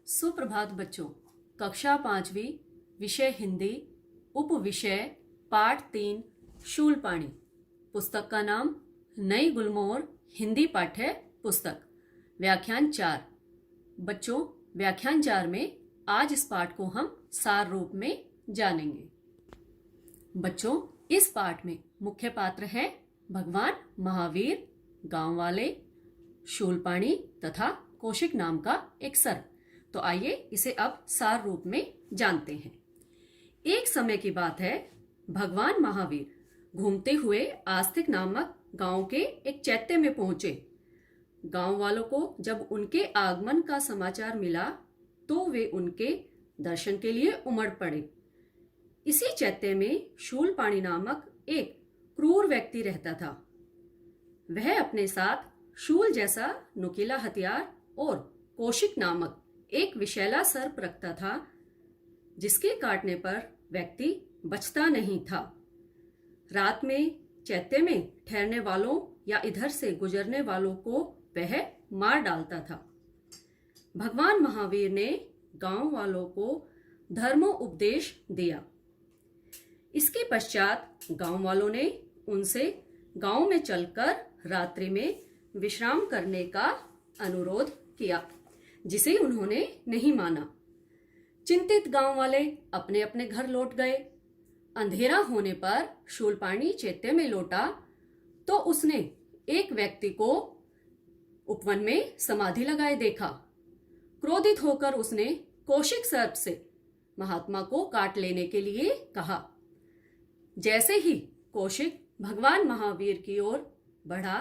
सुप्रभात बच्चों। कक्षा 5वीं, विषय हिंदी, उप विषय पाठ 3, शूलपाणी। पुस्तक का नाम नई गुलमोहर हिंदी पाठ्य पुस्तक। व्याख्यान 4। बच्चों, व्याख्यान 4 में आज इस पाठ को हम सार रूप में जानेंगे। बच्चों, इस पाठ में मुख्य पात्र हैं भगवान महावीर, गांव वाले, शूलपाणी तथा कौशिक नाम का एक सर्प। तो आइए इसे अब सार रूप में जानते हैं। एक समय की बात है, भगवान महावीर घूमते हुए आस्तिक नामक गांव के एक चैत्य में पहुंचे। गांव वालों को जब उनके आगमन का समाचार मिला तो वे उनके दर्शन के लिए उमड़ पड़े। इसी चैत्य में शूलपाणी नामक एक क्रूर व्यक्ति रहता था। वह अपने साथ शूल जैसा नुकीला हथियार और कौशिक नामक एक विषैला सर्प रखता था, जिसके काटने पर व्यक्ति बचता नहीं था। रात में चैत्य में ठहरने वालों या इधर से गुजरने वालों को वह मार डालता था। भगवान महावीर ने गांव वालों को धर्मोपदेश दिया। इसके पश्चात गांव वालों ने उनसे गांव में चलकर रात्रि में विश्राम करने का अनुरोध किया, जिसे उन्होंने नहीं माना। चिंतित गांव वाले अपने अपने घर लौट गए। अंधेरा होने पर शूलपाणी चैत्य में लौटा तो उसने एक व्यक्ति को उपवन में समाधि लगाए देखा। क्रोधित होकर उसने कौशिक सर्प से महात्मा को काट लेने के लिए कहा। जैसे ही कौशिक भगवान महावीर की ओर बढ़ा,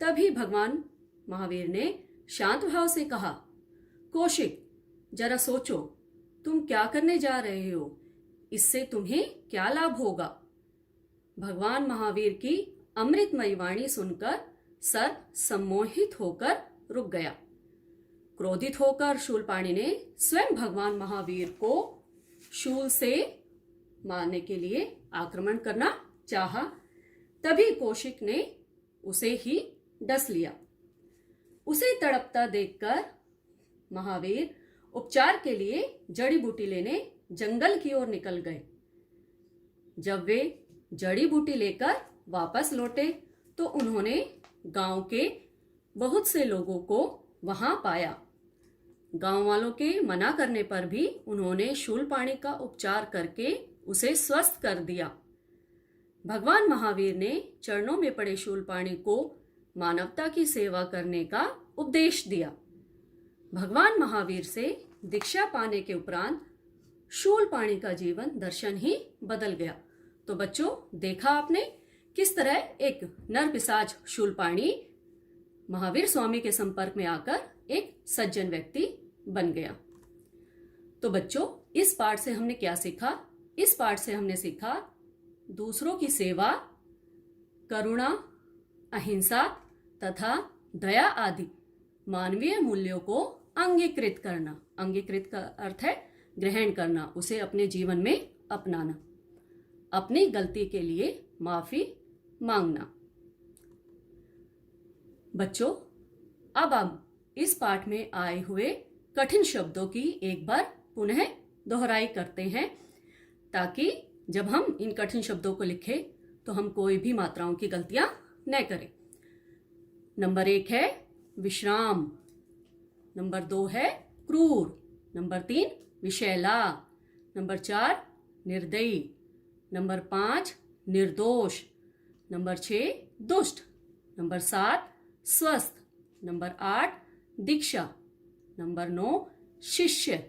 तभी भगवान महावीर ने शांत भाव से कहा, कौशिक, जरा सोचो, तुम क्या करने जा रहे हो? इससे तुम्हें क्या लाभ होगा? भगवान महावीर की अमृतमयी वाणी सुनकर सर्प सम्मोहित होकर रुक गया। क्रोधित होकर शूलपाणी ने स्वयं भगवान महावीर को शूल से मारने के लिए आक्रमण करना चाहा। तभी कौशिक ने उसे ही डस लिया। उसे तड़पता देखकर महावीर उपचार के लिए जड़ी बूटी लेने जंगल की ओर निकल गए। जब वे जड़ी बूटी लेकर वापस लौटे तो उन्होंने गांव के बहुत से लोगों को वहां पाया। गांव वालों के मना करने पर भी उन्होंने शूलपाणी का उपचार करके उसे स्वस्थ कर दिया। भगवान महावीर ने चरणों में पड़े शूलपाणी को मानवता की सेवा करने का उपदेश दिया। भगवान महावीर से दीक्षा पाने के उपरांत शूलपाणी का जीवन दर्शन ही बदल गया। तो बच्चों, देखा आपने किस तरह एक नर पिशाच शूलपाणी महावीर स्वामी के संपर्क में आकर एक सज्जन व्यक्ति बन गया। तो बच्चों, इस पाठ से हमने क्या सीखा? इस पाठ से हमने सीखा दूसरों की सेवा, करुणा, अहिंसा तथा दया आदि मानवीय मूल्यों को अंगीकृत करना। अंगीकृत का अर्थ है ग्रहण करना, उसे अपने जीवन में अपनाना, अपनी गलती के लिए माफी मांगना। बच्चों, अब हम इस पाठ में आए हुए कठिन शब्दों की एक बार पुनः दोहराई करते हैं, ताकि जब हम इन कठिन शब्दों को लिखें तो हम कोई भी मात्राओं की गलतियां न करें। नंबर 1 है विश्राम, नंबर 2 है क्रूर, नंबर 3 विषैला, नंबर 4 निर्दयी, नंबर 5 निर्दोष, नंबर 6 दुष्ट, नंबर 7 स्वस्थ, नंबर 8 दीक्षा, नंबर 9 शिष्य,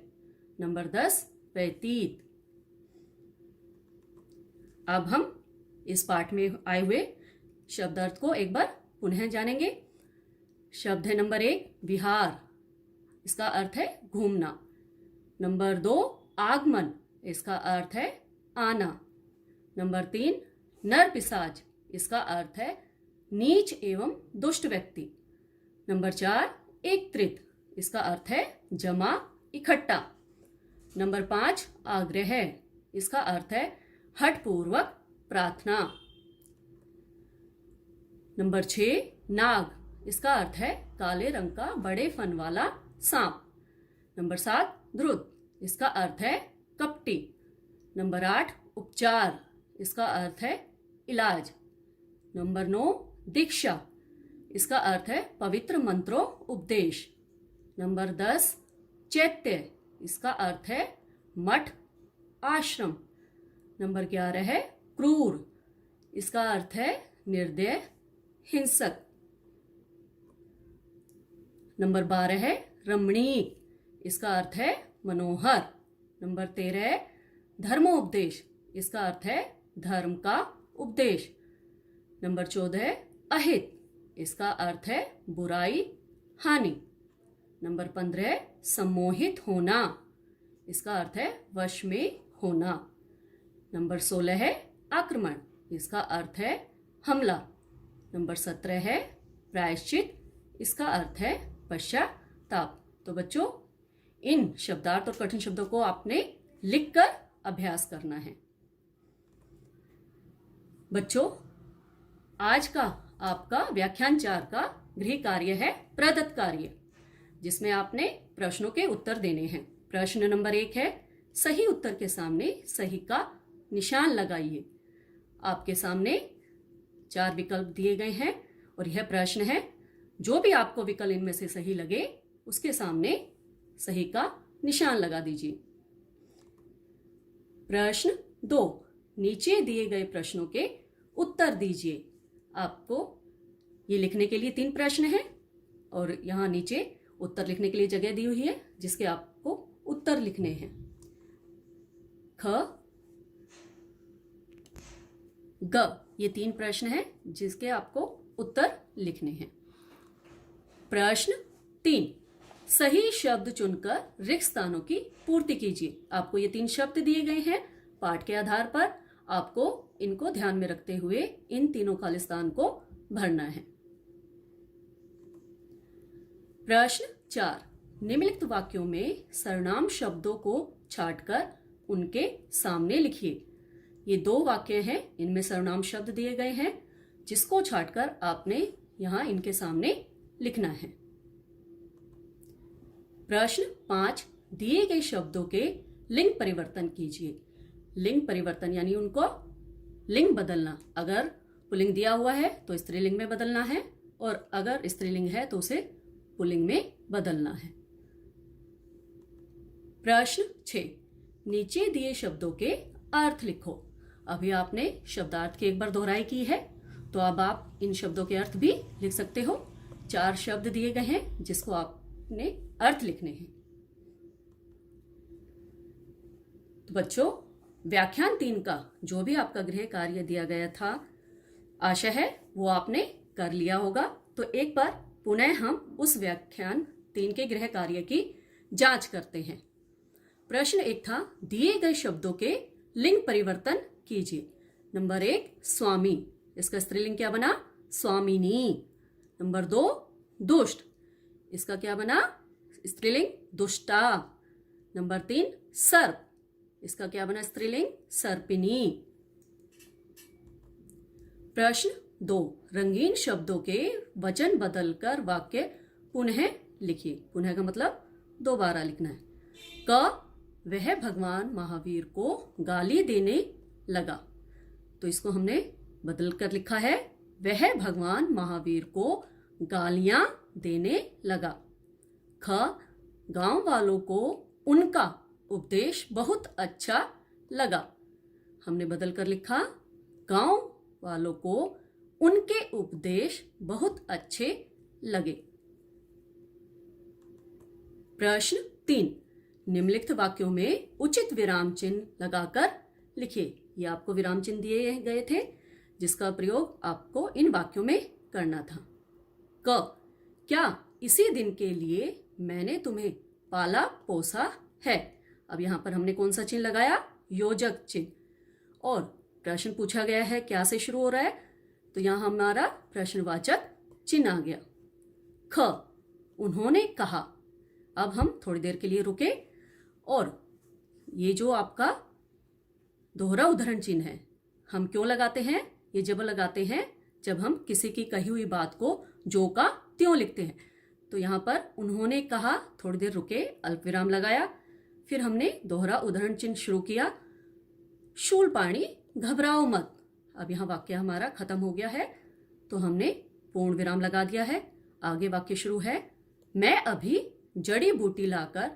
नंबर 10 व्यतीत। अब हम इस पाठ में आए हुए शब्दार्थ को एक बार पुनः जानेंगे। शब्द है नंबर 1 विहार, इसका अर्थ है घूमना। नंबर 2 आगमन, इसका अर्थ है आना। नंबर 3 नर पिशाच, इसका अर्थ है नीच एवं दुष्ट व्यक्ति। नंबर 4 एकत्रित, इसका अर्थ है जमा, इकट्ठा। नंबर 5 आग्रह, इसका अर्थ है हठपूर्वक प्रार्थना। नंबर 6 नाग, इसका अर्थ है काले रंग का बड़े फन वाला सांप। नंबर 7 द्रुत, इसका अर्थ है कपटी। नंबर 8 उपचार, इसका अर्थ है इलाज। नंबर 9 दीक्षा, इसका अर्थ है पवित्र मंत्रों उपदेश। नंबर 10 चैत्य, इसका अर्थ है मठ आश्रम। नंबर 11 है क्रूर, इसका अर्थ है निर्दय हिंसक। नंबर 12 है रमणीक, इसका अर्थ है मनोहर। नंबर 13 है धर्मोपदेश, इसका अर्थ है धर्म का उपदेश। नंबर 14 है अहित, इसका अर्थ है बुराई हानि। नंबर 15 है सम्मोहित होना, इसका अर्थ है वश में होना। नंबर 16 है आक्रमण, इसका अर्थ है हमला। नंबर 17 है प्रायश्चित, इसका अर्थ है पश्चाताप। तो बच्चों, इन शब्दार्थ और कठिन शब्दों को आपने लिखकर अभ्यास करना है। बच्चों, आज का आपका व्याख्यान 4 का गृह कार्य है प्रदत्त कार्य, जिसमें आपने प्रश्नों के उत्तर देने हैं। प्रश्न नंबर 1 है सही उत्तर के सामने सही का निशान लगाइए। आपके सामने 4 विकल्प दिए गए हैं और यह प्रश्न है। जो भी आपको विकल्प इनमें से सही लगे उसके सामने सही का निशान लगा दीजिए। प्रश्न 2, नीचे दिए गए प्रश्नों के उत्तर दीजिए। आपको ये लिखने के लिए 3 प्रश्न हैं और यहाँ नीचे उत्तर लिखने के लिए जगह दी हुई है, जिसके आपको उत्तर लिखने हैं। ख ग, ये 3 प्रश्न हैं जिसके आपको उत्तर लिखने हैं। प्रश्न 3, सही शब्द चुनकर रिक्त स्थानों की पूर्ति कीजिए। आपको ये 3 शब्द दिए गए हैं। पाठ के आधार पर आपको इनको ध्यान में रखते हुए इन तीनों खाली स्थान को भरना है। प्रश्न 4, निम्नलिखित वाक्यों में सर्वनाम शब्दों को छांटकर उनके सामने लिखिए। ये 2 वाक्य हैं, इनमें सर्वनाम शब्द दिए गए हैं, जिसको छांटकर आपने यहां इनके सामने लिखना है। प्रश्न 5, दिए गए शब्दों के लिंग परिवर्तन कीजिए। लिंग परिवर्तन यानी उनको लिंग बदलना। अगर पुल्लिंग दिया हुआ है तो स्त्रीलिंग में बदलना है, और अगर स्त्रीलिंग है तो उसे पुल्लिंग में बदलना है। प्रश्न 6, नीचे दिए शब्दों के अर्थ लिखो। अभी आपने शब्दार्थ की एक बार दोहराई की है, तो अब आप इन शब्दों के अर्थ भी लिख सकते हो। 4 शब्द दिए गए हैं जिसको आपने अर्थ लिखने हैं। तो बच्चों, व्याख्यान 3 का जो भी आपका गृह कार्य दिया गया था, आशा है वो आपने कर लिया होगा। तो एक बार पुनः हम उस व्याख्यान 3 के गृह कार्य की जांच करते हैं। प्रश्न 1 था, दिए गए शब्दों के लिंग परिवर्तन कीजिए। नंबर 1 स्वामी, इसका स्त्रीलिंग क्या बना? स्वामिनी। नंबर 2 दुष्ट, इसका क्या बना? स्त्रीलिंग दुष्टा। नंबर 3 सर्प, इसका क्या बना स्त्रीलिंग? सर्पिनी। प्रश्न 2, रंगीन शब्दों के वचन बदलकर वाक्य पुनः लिखिए। पुनः का मतलब दोबारा लिखना है। क, वह भगवान महावीर को गाली देने लगा। तो इसको हमने बदल कर लिखा है, वह भगवान महावीर को गालियां देने लगा। ख, गांव वालों को उनका उपदेश बहुत अच्छा लगा। हमने बदल कर लिखा, गांव वालों को उनके उपदेश बहुत अच्छे लगे। प्रश्न 3, निम्नलिखित वाक्यों में उचित विराम चिन्ह लगाकर लिखिए। ये आपको विराम चिन्ह दिए गए थे, जिसका प्रयोग आपको इन वाक्यों में करना था। क, क्या इसी दिन के लिए मैंने तुम्हें पाला पोसा है। अब यहां पर हमने कौन सा चिन्ह लगाया? योजक चिन्ह। और प्रश्न पूछा गया है क्या से शुरू हो रहा है, तो यहां हमारा प्रश्नवाचक चिन्ह आ गया। ख, उन्होंने कहा। अब हम थोड़ी देर के लिए रुके और ये जो आपका दोहरा उदाहरण चिन्ह है, हम क्यों लगाते हैं? ये जब लगाते हैं जब हम किसी की कही हुई बात को जो का त्यों लिखते हैं। तो यहाँ पर उन्होंने कहा, थोड़ी देर रुके, अल्प विराम लगाया, फिर हमने दोहरा उदाहरण चिन्ह शुरू किया। शूलपाणी घबराओ मत। अब यहाँ वाक्य हमारा खत्म हो गया है, तो हमने पूर्ण विराम लगा दिया है। आगे वाक्य शुरू है, मैं अभी जड़ी बूटी लाकर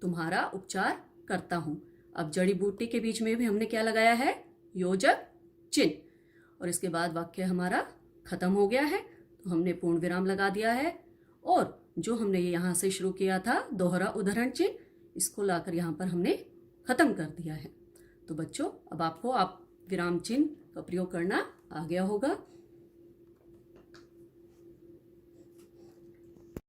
तुम्हारा उपचार करता हूं। अब जड़ी बूटी के बीच में भी हमने क्या लगाया है, योजक चिन्ह, और इसके बाद वाक्य हमारा खत्म हो गया है, तो हमने पूर्ण विराम लगा दिया है। और जो हमने ये यहाँ से शुरू किया था दोहरा उदाहरण चिन्ह, इसको लाकर यहाँ पर हमने खत्म कर दिया है। तो बच्चों, अब आपको विराम चिन्ह का प्रयोग करना आ गया होगा।